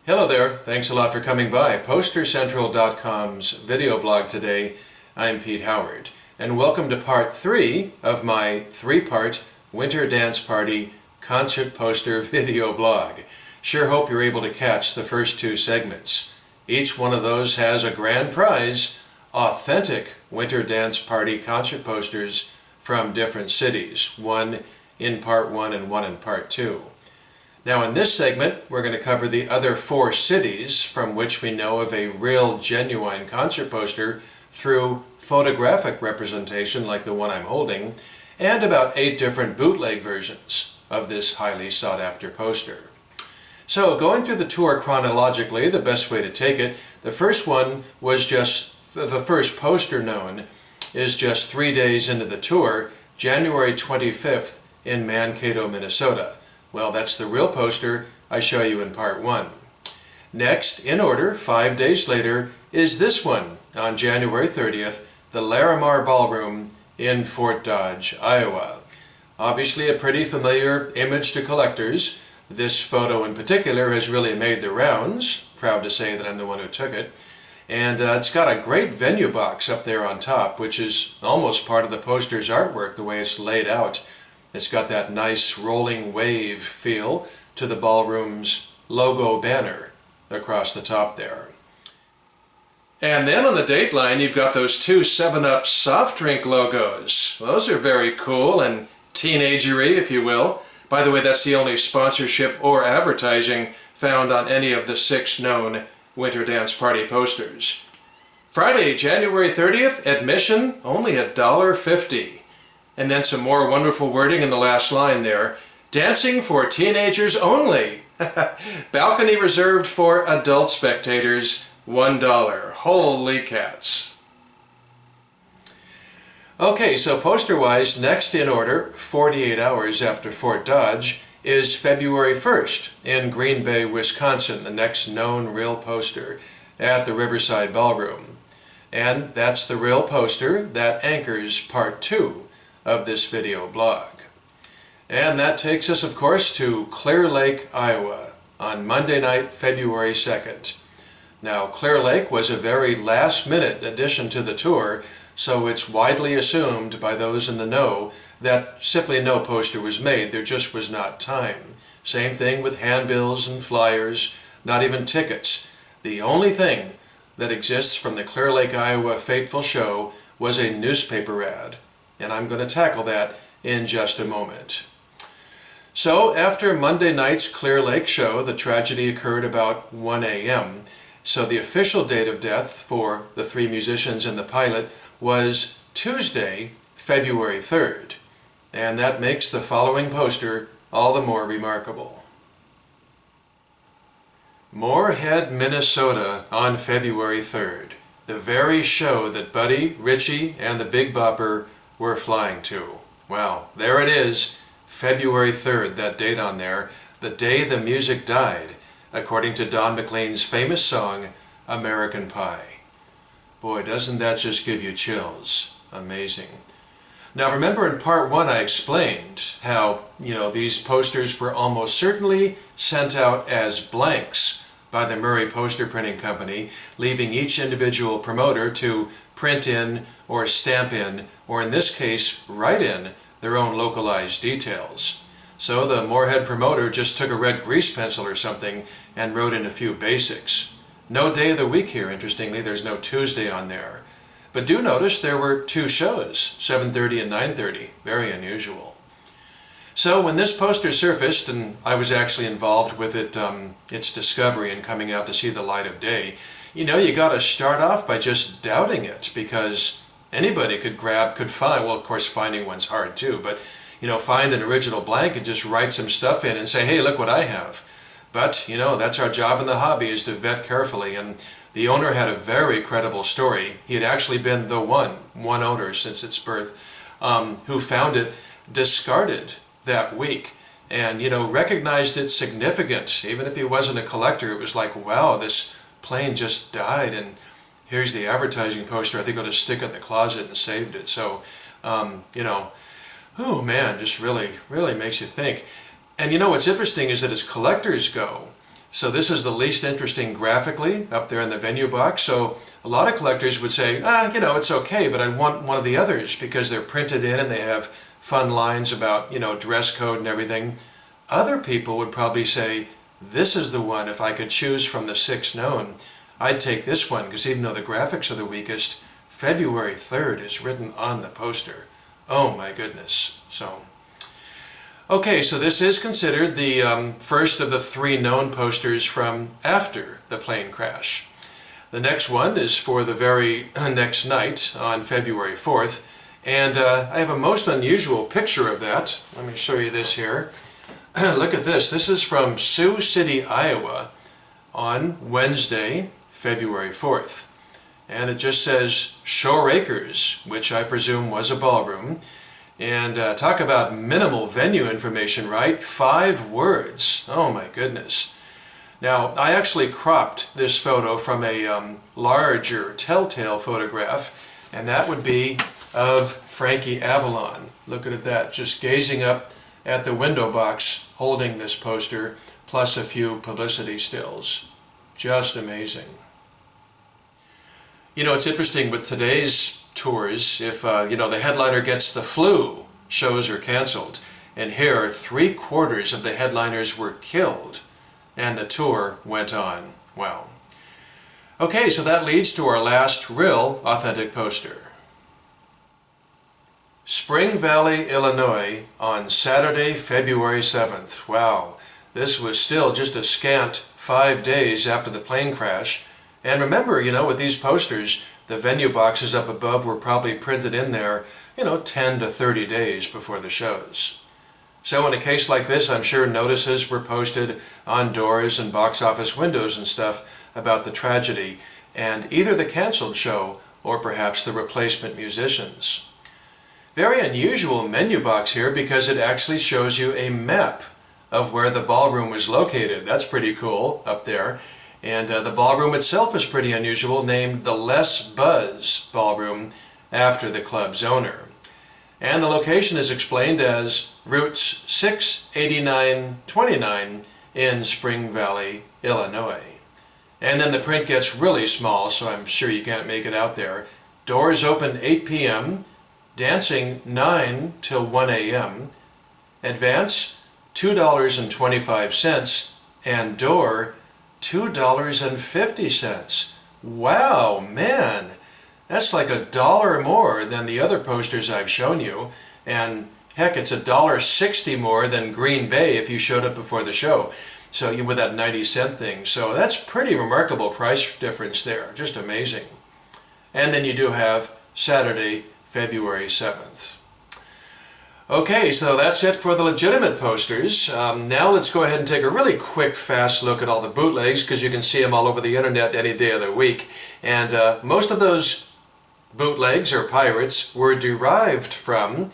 Hello there, thanks a lot for coming by PosterCentral.com's video blog today. I'm Pete Howard, and welcome to part 3 of my 3-part Winter Dance Party concert poster video blog. Sure hope you're able to catch the first 2 segments. Each one of those has a grand prize, authentic Winter Dance Party concert posters from different cities, one in part 1 and one in part 2. Now in this segment, we're going to cover the other 4 cities from which we know of a real, genuine concert poster through photographic representation like the one I'm holding, and about 8 different bootleg versions of this highly sought-after poster. So going through the tour chronologically, the best way to take it, the first one was just, the first poster known is just 3 days into the tour, January 25th in Mankato, Minnesota. Well, that's the real poster I show you in part 1. Next, in order, 5 days later, is this one on January 30th, the Larimar Ballroom in Fort Dodge, Iowa. Obviously a pretty familiar image to collectors. This photo in particular has really made the rounds. Proud to say that I'm the one who took it. And it's got a great venue box up there on top, which is almost part of the poster's artwork, the way it's laid out. It's got that nice rolling wave feel to the ballroom's logo banner across the top there. And then on the dateline you've got those 2 7-Up soft drink logos. Those are very cool and teenagery, if you will. By the way, that's the only sponsorship or advertising found on any of the 6 known Winter Dance Party posters. Friday, January 30th, admission only $1.50. And then some more wonderful wording in the last line there. Dancing for teenagers only. Balcony reserved for adult spectators, $1. Holy cats. Okay, so poster-wise, next in order, 48 hours after Fort Dodge, is February 1st in Green Bay, Wisconsin, the next known real poster at the Riverside Ballroom. And that's the real poster that anchors part 2 of this video blog. And that takes us, of course, to Clear Lake, Iowa on Monday night, February 2nd. Now, Clear Lake was a very last-minute addition to the tour, so it's widely assumed by those in the know that simply no poster was made. There just was not time. Same thing with handbills and flyers, not even tickets. The only thing that exists from the Clear Lake, Iowa fateful show was a newspaper ad. And I'm going to tackle that in just a moment. So after Monday night's Clear Lake show, the tragedy occurred about 1 a.m. So the official date of death for the 3 musicians and the pilot was Tuesday, February 3rd. And that makes the following poster all the more remarkable. Moorhead, Minnesota on February 3rd. The very show that Buddy, Ritchie, and the Big Bopper we're flying to. Well, there it is, February 3rd, that date on there, the day the music died, according to Don McLean's famous song, American Pie. Boy, doesn't that just give you chills. Amazing. Now remember in part 1 I explained how, these posters were almost certainly sent out as blanks by the Murray Poster Printing Company, leaving each individual promoter to print in or stamp in, or in this case, write in their own localized details. So the Moorhead promoter just took a red grease pencil or something and wrote in a few basics. No day of the week here, interestingly, there's no Tuesday on there. But do notice there were 2 shows, 7:30 and 9:30, very unusual. So when this poster surfaced, and I was actually involved with it, its discovery and coming out to see the light of day, you got to start off by just doubting it, because anybody could find, well, of course finding one's hard too, but find an original blank and just write some stuff in and say, hey, look what I have. But, that's our job in the hobby, is to vet carefully, and the owner had a very credible story. He had actually been the one owner since its birth, who found it discarded that week and recognized its significance. Even if he wasn't a collector, it was like, wow, this plane just died and here's the advertising poster. I think I'll just stick it in the closet and saved it. So oh man, just really makes you think. And what's interesting is that as collectors go, So this is the least interesting graphically up there in the venue box. So a lot of collectors would say, you know, it's okay, but I want one of the others because they're printed in and they have fun lines about, you know, dress code and everything. Other people would probably say, this is the one. If I could choose from the 6 known, I'd take this one, because even though the graphics are the weakest, February 3rd is written on the poster. Oh my goodness. So, okay, so this is considered the first of the 3 known posters from after the plane crash. The next one is for the very next night on February 4th, and I have a most unusual picture of that. Let me show you this here. Look at this. This is from Sioux City, Iowa on Wednesday, February 4th. And it just says Shore Acres, which I presume was a ballroom. And talk about minimal venue information, right? 5 words. Oh my goodness. Now, I actually cropped this photo from a larger telltale photograph, and that would be of Frankie Avalon. Look at that, just gazing up at the window box holding this poster, plus a few publicity stills. Just amazing. You know, it's interesting with today's tours, if you know, the headliner gets the flu, shows are canceled. And here, 3/4 of the headliners were killed, and the tour went on. Wow. Okay, so that leads to our last real authentic poster. Spring Valley, Illinois on Saturday, February 7th. Wow, this was still just a scant 5 days after the plane crash. And remember, you know, with these posters, the venue boxes up above were probably printed in there, you know, 10 to 30 days before the shows. So in a case like this, I'm sure notices were posted on doors and box office windows and stuff about the tragedy, and either the canceled show or perhaps the replacement musicians. Very unusual menu box here because it actually shows you a map of where the ballroom was located. That's pretty cool up there. And the ballroom itself is pretty unusual, named the Less Buzz Ballroom after the club's owner. And the location is explained as Routes 6, 89, 29 in Spring Valley, Illinois. And then the print gets really small, so I'm sure you can't make it out there. Doors open 8 p.m., dancing 9 till 1 a.m., advance $2.25, and door $2.50. Wow, man, that's like $1 more than the other posters I've shown you, and heck, it's $1.60 more than Green Bay if you showed up before the show. So you with that 90-cent thing. So that's pretty remarkable price difference there, just amazing. And then you do have Saturday, February 7th. Okay, so that's it for the legitimate posters. Now let's go ahead and take a really quick, fast look at all the bootlegs, because you can see them all over the internet any day of the week. And most of those bootlegs or pirates were derived from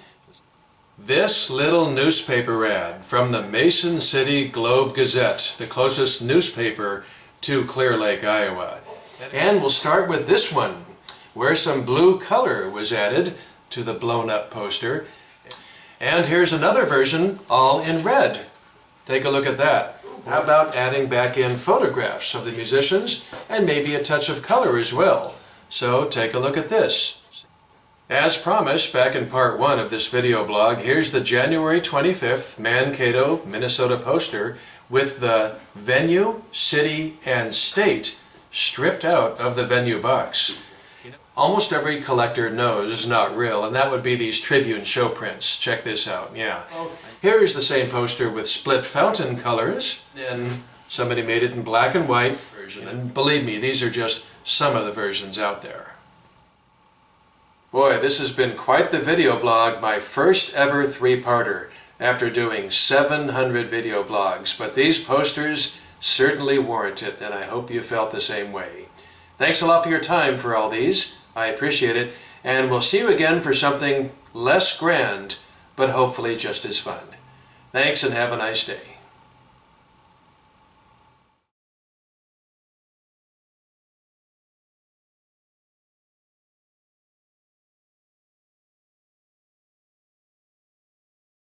this little newspaper ad from the Mason City Globe-Gazette, the closest newspaper to Clear Lake, Iowa. And we'll start with this one, where some blue color was added to the blown-up poster. And here's another version, all in red. Take a look at that. How about adding back in photographs of the musicians and maybe a touch of color as well? So take a look at this. As promised back in part 1 of this video blog, here's the January 25th Mankato, Minnesota poster with the venue, city, and state stripped out of the venue box. Almost every collector knows is not real, and that would be these Tribune show prints. Check this out, yeah. Here is the same poster with split fountain colors, and somebody made it in black and white version, and believe me, these are just some of the versions out there. Boy, this has been quite the video blog, my first ever 3-parter, after doing 700 video blogs, but these posters certainly warrant it, and I hope you felt the same way. Thanks a lot for your time for all these. I appreciate it, and we'll see you again for something less grand, but hopefully just as fun. Thanks and have a nice day.